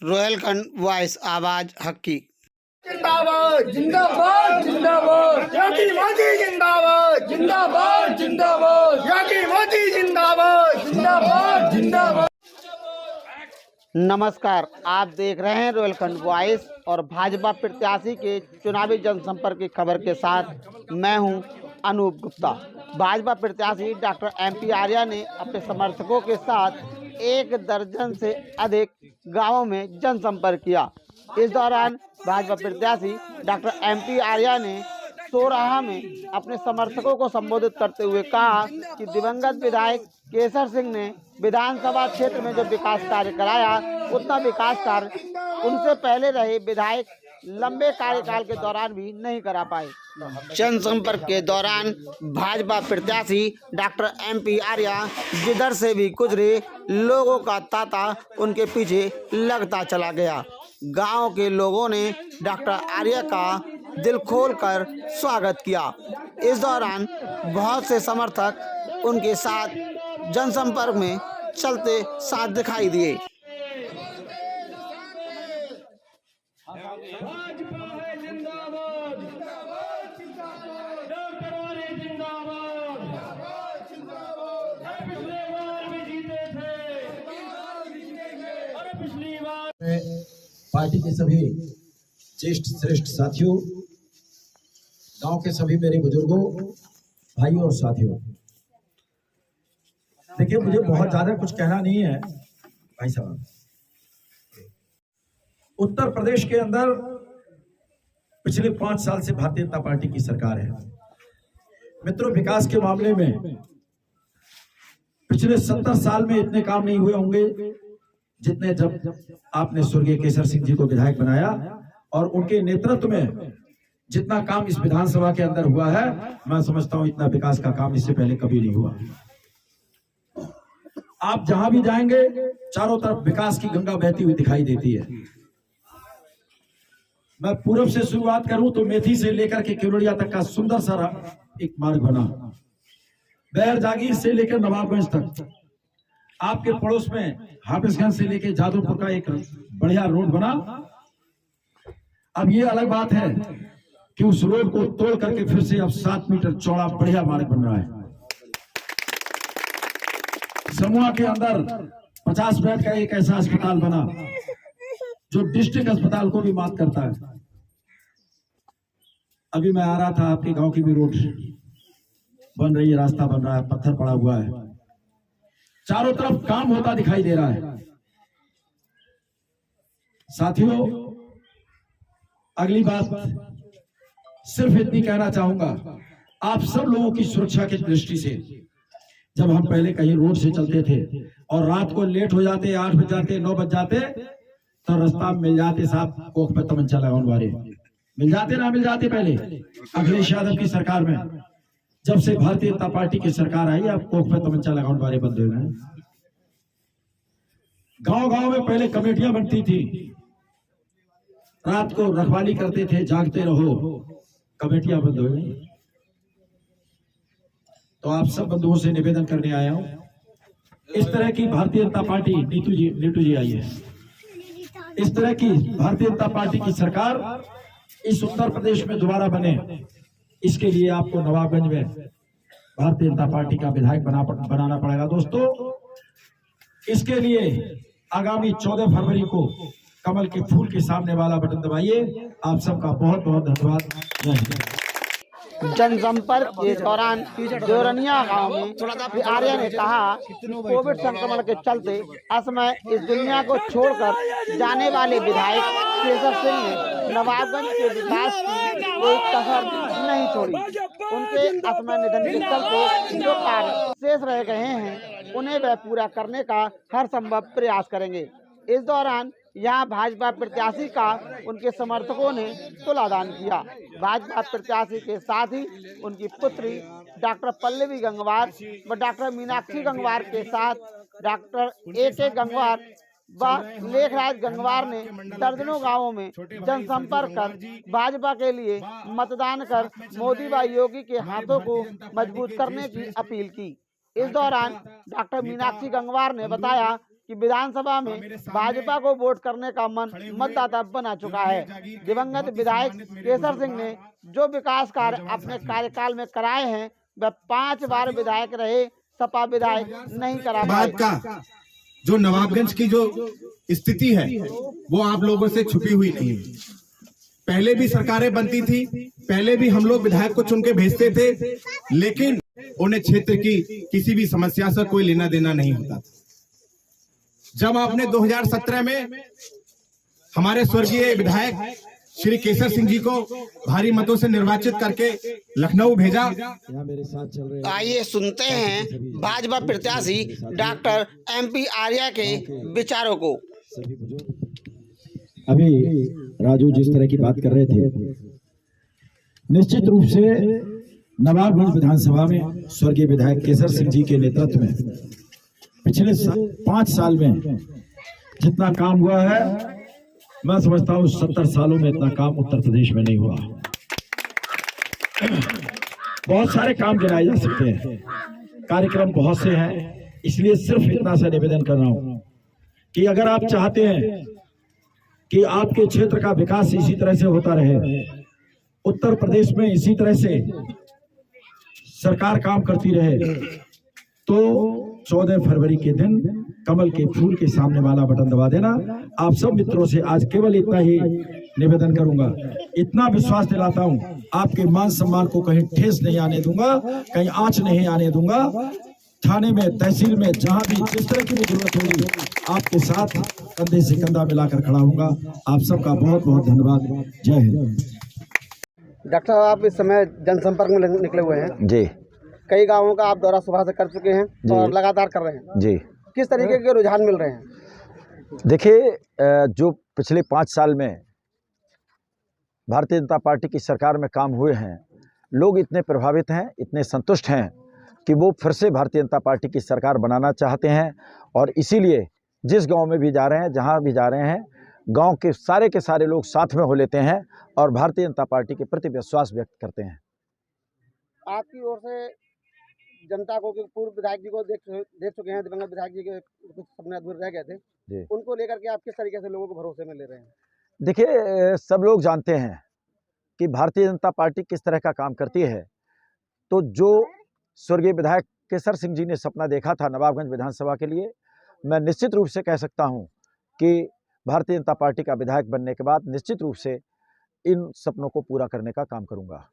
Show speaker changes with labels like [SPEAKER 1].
[SPEAKER 1] Rohilkhand voice आवाज हक की।
[SPEAKER 2] जिंदाबाद जिंदाबाद जिंदाबाद योगी मोदी जिंदाबाद जिंदाबाद जिंदाबाद योगी मोदी जिंदाबाद जिंदाबाद जिंदाबाद।
[SPEAKER 1] नमस्कार, आप देख रहे हैं रोहेलखंड वॉइस और भाजपा प्रत्याशी के चुनावी जनसंपर्क की खबर के साथ मैं हूं अनूप गुप्ता। भाजपा प्रत्याशी डॉक्टर MP आर्या ने अपने समर्थकों के साथ 1 दर्जन से अधिक गांवों में जनसंपर्क किया। इस दौरान भाजपा प्रत्याशी डॉक्टर MP आर्या ने सोराहा में अपने समर्थकों को संबोधित करते हुए कहा कि दिवंगत विधायक केसर सिंह ने विधानसभा क्षेत्र में जो विकास कार्य कराया, उतना विकास कार्य उनसे पहले रहे विधायक लंबे कार्यकाल के दौरान भी नहीं करा पाए। जनसंपर्क के दौरान भाजपा प्रत्याशी डॉक्टर MP आर्या जिधर से भी गुजरे, लोगों का तांता उनके पीछे लगता चला गया। गांव के लोगों ने डॉक्टर आर्या का दिल खोलकर स्वागत किया। इस दौरान बहुत से समर्थक उनके साथ जनसंपर्क में चलते साथ दिखाई दिए।
[SPEAKER 3] पार्टी के सभी ज्येष्ठ श्रेष्ठ साथियों, गांव के सभी मेरे बुजुर्गों, भाइयों और साथियों, देखिए मुझे बहुत ज्यादा कुछ कहना नहीं है भाई साहब। उत्तर प्रदेश के अंदर पिछले 5 साल से भारतीय जनता पार्टी की सरकार है। मित्रों, विकास के मामले में पिछले 70 साल में इतने काम नहीं हुए होंगे जितने जब आपने स्वर्गीय केसर सिंह जी को विधायक बनाया, और उनके नेतृत्व में जितना काम इस विधानसभा के अंदर हुआ है, मैं समझता हूं इतना विकास का काम इससे पहले कभी नहीं हुआ। आप जहां भी जाएंगे चारों तरफ विकास की गंगा बहती हुई दिखाई देती है। मैं पूर्व से शुरुआत करूं तो मेथी से लेकर के केवड़िया तक का सुंदर सा एक मार्ग बना, बैर जागीर से लेकर नवाबगंज तक, आपके पड़ोस में हाफिजगंज से लेकर जादवपुर का एक बढ़िया रोड बना। अब ये अलग बात है कि उस रोड को तोड़ करके फिर से अब 7 मीटर चौड़ा बढ़िया मार्ग बन रहा है। समूह के अंदर 50 बेड का एक ऐसा अस्पताल बना जो डिस्ट्रिक्ट अस्पताल को भी मात करता है। अभी मैं आ रहा था, आपके गांव की भी रोड बन रही है, रास्ता बन रहा है, पत्थर पड़ा हुआ है, चारों तरफ काम होता दिखाई दे रहा है। साथियों, अगली बात सिर्फ इतनी कहना चाहूंगा, आप सब लोगों की सुरक्षा की दृष्टि से, जब हम पहले कहीं रोड से चलते थे और रात को लेट हो जाते, 8 बज जाते, 9 बज जाते, तो रास्ता मिल जाते साहब कोख पे तमंचा लगाने वाले मिल जाते, ना मिल जाते। पहले अखिलेश यादव की सरकार में, जब से भारतीय जनता पार्टी की सरकार आई, अब कोख पे तमंचा लगाने वाले बंद हो गए। गांव गांव में पहले कमेटियां बनती थी, रात को रखवाली करते थे, जागते रहो, कमेटियां बंद हो गई। तो आप सब बंधुओं से निवेदन करने आया हूं, इस तरह की भारतीय जनता पार्टी, नीतू जी आई है, इस तरह की भारतीय जनता पार्टी की सरकार इस उत्तर प्रदेश में दोबारा बने, इसके लिए आपको नवाबगंज में भारतीय जनता पार्टी का विधायक बनाना पड़ेगा। दोस्तों, इसके लिए आगामी 14 फरवरी को कमल के फूल के सामने वाला बटन दबाइए। आप सबका बहुत बहुत धन्यवाद।
[SPEAKER 1] जनसंपर्क के दौरान जोरनिया गांव में आर्या ने कहा कि कोविड संक्रमण के चलते असमय इस दुनिया को छोड़कर जाने वाले विधायक केसर सिंह ने नवाबगंज के विकास की कोई कसर नहीं छोड़ी। उनके असमय निधन के चलते जो कार्य शेष रह गए हैं, उन्हें वह पूरा करने का हर संभव प्रयास करेंगे। इस दौरान यहाँ भाजपा प्रत्याशी का उनके समर्थकों ने तुलादान किया। भाजपा प्रत्याशी के साथ ही उनकी पुत्री डॉक्टर पल्लवी गंगवार व डॉक्टर मीनाक्षी गंगवार के साथ डॉक्टर AK गंगवार व लेखराज गंगवार ने दर्जनों गांवों में जनसंपर्क कर भाजपा के लिए मतदान कर मोदी व योगी के हाथों को मजबूत करने की अपील की। इस दौरान डॉक्टर मीनाक्षी गंगवार ने बताया कि विधानसभा में भाजपा को वोट करने का मन मतदाता बना चुका है। दिवंगत विधायक केसर सिंह ने जो विकास कार्य अपने कार्यकाल में कराए हैं वह 5 बार विधायक रहे, सपा विधायक नहीं करा पाए।
[SPEAKER 4] बाद का जो नवाबगंज की जो स्थिति है वो आप लोगों से छुपी हुई नहीं है। पहले भी सरकारें बनती थी, पहले भी हम लोग विधायक को चुन के भेजते थे, लेकिन उन्हें क्षेत्र की किसी भी समस्या से कोई लेना देना नहीं होता था। जब आपने 2017 में हमारे स्वर्गीय विधायक श्री केसर सिंह जी को भारी मतों से निर्वाचित करके लखनऊ भेजा,
[SPEAKER 1] आइए सुनते हैं भाजपा प्रत्याशी डॉक्टर MP आर्या के विचारों को।
[SPEAKER 3] अभी राजू जिस तरह की बात कर रहे थे, निश्चित रूप से नवाबगंज विधानसभा में स्वर्गीय विधायक केसर सिंह जी के नेतृत्व में पिछले 5 साल में जितना काम हुआ है, मैं समझता हूँ 70 सालों में इतना काम उत्तर प्रदेश में नहीं हुआ। बहुत सारे काम गिनाए जा सकते हैं, कार्यक्रम बहुत से हैं, इसलिए सिर्फ इतना सा निवेदन कर रहा हूं कि अगर आप चाहते हैं कि आपके क्षेत्र का विकास इसी तरह से होता रहे, उत्तर प्रदेश में इसी तरह से सरकार काम करती रहे, तो 14 फरवरी के दिन कमल के फूल के सामने वाला बटन दबा देना। आप सब मित्रों से आज केवल इतना ही निवेदन करूंगा, इतना विश्वास दिलाता हूं, आपके मान सम्मान को कहीं ठेस नहीं आने दूंगा, कहीं आंच नहीं आने दूंगा। थाने में, तहसील में, जहां भी जिस तरह की भी जरूरत होगी, आपके साथ कंधे से कंधा मिलाकर खड़ा हूंगा। आप सबका बहुत बहुत धन्यवाद। जय हिंद।
[SPEAKER 1] डॉक्टर साहब, आप इस समय जनसंपर्क में निकले हुए हैं
[SPEAKER 5] जी।
[SPEAKER 1] कई गांवों का आप दौरा सुबह से कर चुके हैं और लगातार कर रहे हैं
[SPEAKER 5] जी।
[SPEAKER 1] किस तरीके के रुझान मिल रहे हैं?
[SPEAKER 5] देखिए, जो पिछले 5 साल में भारतीय जनता पार्टी की सरकार में काम हुए हैं, लोग इतने प्रभावित हैं, इतने संतुष्ट हैं कि वो फिर से भारतीय जनता पार्टी की सरकार बनाना चाहते हैं। और इसीलिए जिस गांव में भी जा रहे हैं, जहां भी जा रहे हैं, गांव के सारे लोग साथ में हो लेते हैं और भारतीय जनता पार्टी के प्रति विश्वास व्यक्त करते हैं।
[SPEAKER 1] आपकी ओर से जनता को, पूर्व विधायक जी को देख चुके हैं, दिवंगत विधायक जी के कुछ सपने अधूरे रह गए थे, उनको लेकर के आप किस तरीके से लोगों को भरोसे में ले रहे हैं?
[SPEAKER 5] देखिए, सब लोग जानते हैं कि भारतीय जनता पार्टी किस तरह का काम करती है। तो जो स्वर्गीय विधायक केसर सिंह जी ने सपना देखा था नवाबगंज विधानसभा के लिए, मैं निश्चित रूप से कह सकता हूं कि भारतीय जनता पार्टी का विधायक बनने के बाद निश्चित रूप से इन सपनों को पूरा करने का काम करूंगा।